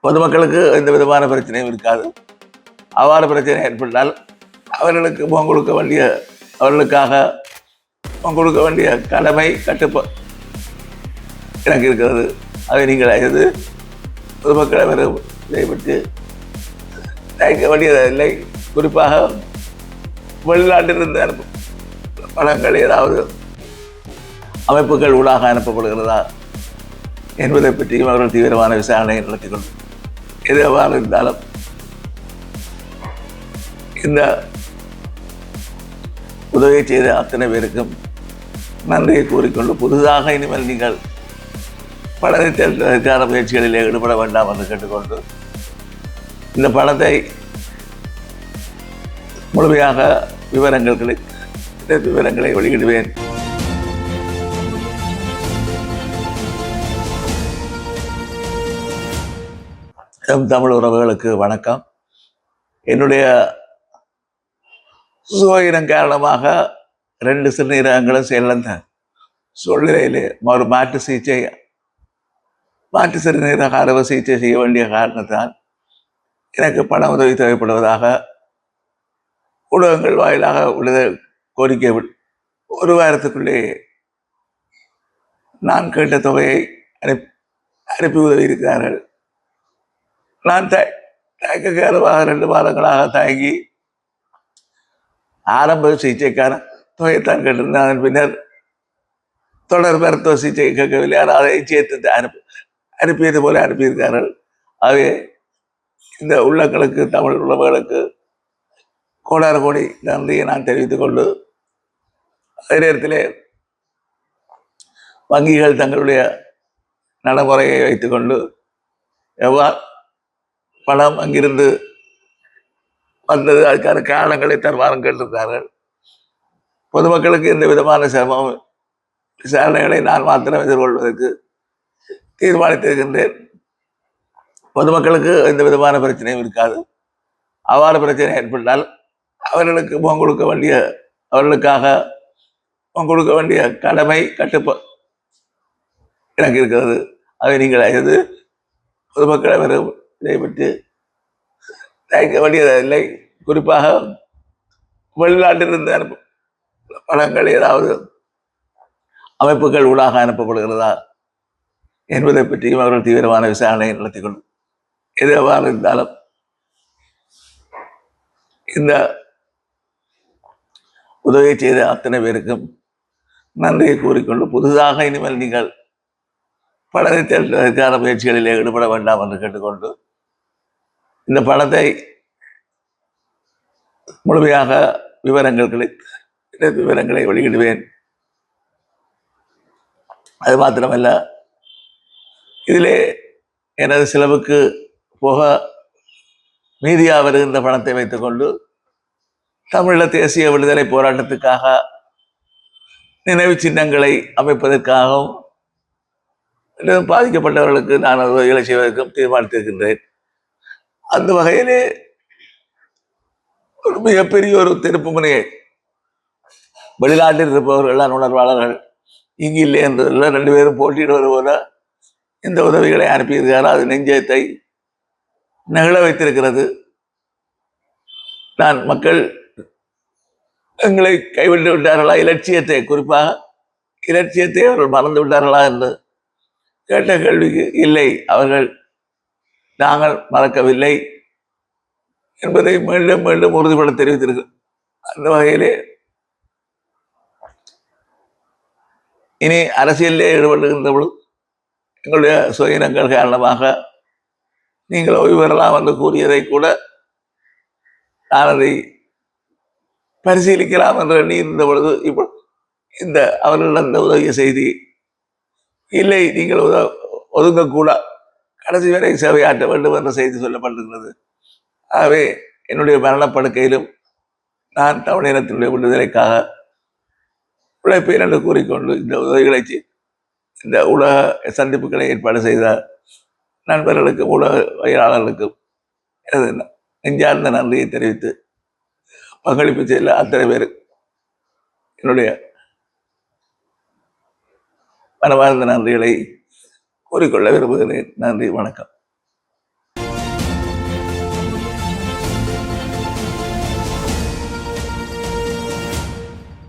பொதுமக்களுக்கு எந்த விதமான பிரச்சனையும் இருக்காது. அவ்வாறு பிரச்சனை ஏற்பட்டால் அவர்களுக்கு முகம் கொடுக்க வேண்டிய அவர்களுக்காக முகம் கொடுக்க வேண்டிய கடமை எனக்கு இருக்கிறது. அதை நீங்கள் அறிந்து பொதுமக்களை இதை பற்றி தயக்க வேண்டியதில்லை. குறிப்பாக வெளிநாட்டிலிருந்து அனுப்பும் பணங்கள் ஏதாவது அமைப்புகள் ஊடாக அனுப்பப்படுகிறதா என்பதை பற்றியும் அவர்கள் தீவிரமான விசாரணை நடத்தி கொண்டு எதுவாக இருந்தாலும் இந்த உதவியை செய்த அத்தனை பேருக்கும் நன்றியை கூறிக்கொண்டு புதிதாக இனிமேல் நீங்கள் பணத்தை தேர்ந்தெடுக்கான முயற்சிகளில் ஈடுபட வேண்டாம் என்று கேட்டுக்கொண்டு இந்த பணத்தை முழுமையாக விவரங்களை வெளியிடுவேன். தமிழ் உறவுகளுக்கு வணக்கம். என்னுடைய சுகவீனம் காரணமாக 2 சிறுநீரகங்களும் செயலிழந்த சூழ்நிலையிலே ஒரு மாற்று சிறுநீரக அறுவை சிகிச்சை செய்ய வேண்டிய காரணத்தால் எனக்கு பண உதவி தேவைப்படுவதாக ஊடகங்கள் வாயிலாக உள்ளது கோரிக்கை ஒரு வாரத்துக்குள்ளே நான் கேட்ட தொகையை அனுப்பி உதவி இருக்கிறார்கள். நான் தயக்கக்காரமாக 2 மாதங்களாக தயங்கி ஆரம்ப சிகிச்சைக்கான தொகையைத்தான் கேட்டிருந்தேன். அதன் பின்னர் தொடர் மருத்துவ சிகிச்சை கேட்கவில்லை. ஆனால் அதை சேர்த்து அனுப்பியது போல அனுப்பியிருக்கிறார்கள். ஆகவே இந்த உள்ளங்களுக்கு தமிழ் உறவுகளுக்கு கோடான கோடி நன்றியை நான் தெரிவித்துக் கொண்டு அதே நேரத்தில் வங்கிகள் தங்களுடைய நடைமுறையை வைத்துக்கொண்டு எவ்வாறு பணம் அங்கிருந்து வந்தது அதுக்கான காரணங்களை தருமாறும் கேட்டிருக்கிறார்கள். பொதுமக்களுக்கு எந்த விதமான சிரமம் விசாரணைகளை நான் மாத்திரம் எதிர்கொள்வதற்கு தீர்மானித்திருக்கின்றேன். பொதுமக்களுக்கு எந்த விதமான பிரச்சனையும் இருக்காது. அவ்வாறு பிரச்சனை ஏற்பட்டால் அவர்களுக்கு முகம் கொடுக்க வேண்டிய அவர்களுக்காக முகம் கொடுக்க வேண்டிய கடமை எனக்கு இருக்கிறது. அதை நீங்கள் அறிந்து பொதுமக்களை இதை பற்றி தயக்க வேண்டியதில்லை. குறிப்பாக வெளிநாட்டிலிருந்து அனுப்பும் பணங்கள் ஏதாவது அமைப்புகள் ஊடாக அனுப்பப்படுகிறதா என்பதை பற்றியும் அவர்கள் தீவிரமான விசாரணை நடத்தி கொண்டு எதுவாக இருந்தாலும் இந்த உதவியை செய்த அத்தனை பேருக்கும் நன்றியை கூறிக்கொண்டு புதிதாக இனிமேல் நீங்கள் பணத்தை தேர்ந்தெடுக்கான முயற்சிகளில் ஈடுபட வேண்டாம் என்று கேட்டுக்கொண்டு இந்த பணத்தை முழுமையாக விவரங்களை வெளியிடுவேன். அது மாத்திரமல்ல, இதிலே எனது செலவுக்கு போக மீதியாக வருகின்ற பணத்தை வைத்துக்கொண்டு தமிழீழ தேசிய விடுதலை போராட்டத்துக்காக நினைவு சின்னங்களை அமைப்பதற்காகவும் பாதிக்கப்பட்டவர்களுக்கு நான் உதவிகளை செய்வதற்கும் தீர்மானித்திருக்கின்றேன். அந்த வகையிலே ஒரு மிகப்பெரிய ஒரு திருப்பு முனையை வெளிநாட்டில் இருப்பவர்கள் உணர்வாளர்கள் இங்கு இல்லை என்று 2 பேரும் போட்டியிடுவது போல இந்த உதவிகளை அனுப்பியிருக்கிறார். அது நெஞ்சத்தை நெகிழ வைத்திருக்கிறது. நான் மக்கள் எங்களை கைவிட்டு விட்டார்களா, குறிப்பாக இலட்சியத்தை அவர்கள் மறந்து விட்டார்களா என்று கேட்ட கேள்விக்கு இல்லை, அவர்கள் நாங்கள் மறக்கவில்லை என்பதை மீண்டும் மீண்டும் உறுதிபட தெரிவித்திருக்கு. அந்த வகையிலே இனி அரசியலிலே ஈடுபடுகின்ற பொழுது எங்களுடைய சுயநங்கள் காரணமாக நீங்கள் ஓய்வு பெறலாம் என்று கூறியதை கூட நான் அதை பரிசீலிக்கலாம் என்று எண்ணி இருந்த பொழுது இப்போ இந்த அவர்கள் அந்த உதவிய செய்தி இல்லை, நீங்கள் ஒதுங்கக்கூட கடைசி வரை சேவையாற்ற வேண்டும் என்ற செய்தி சொல்லப்பட்டிருக்கிறது. ஆகவே என்னுடைய மரணப்படுக்கையிலும் நான் தமிழினத்தினுடைய விடுதலைக்காக உழைப்பேன் என்று கூறிக்கொண்டு இந்த உதவிகளை இந்த உலக சந்திப்புகளை ஏற்பாடு செய்த நண்பர்களுக்கும் ஊடகவியலாளர்களுக்கும் எனது நெஞ்சார்ந்த நன்றியை தெரிவித்து பங்களிப்பு செய்த அத்தனை பேர் என்னுடைய மனமார்ந்த நன்றிகளை கூறிக்கொள்ள விரும்புகிறேன். நன்றி, வணக்கம்.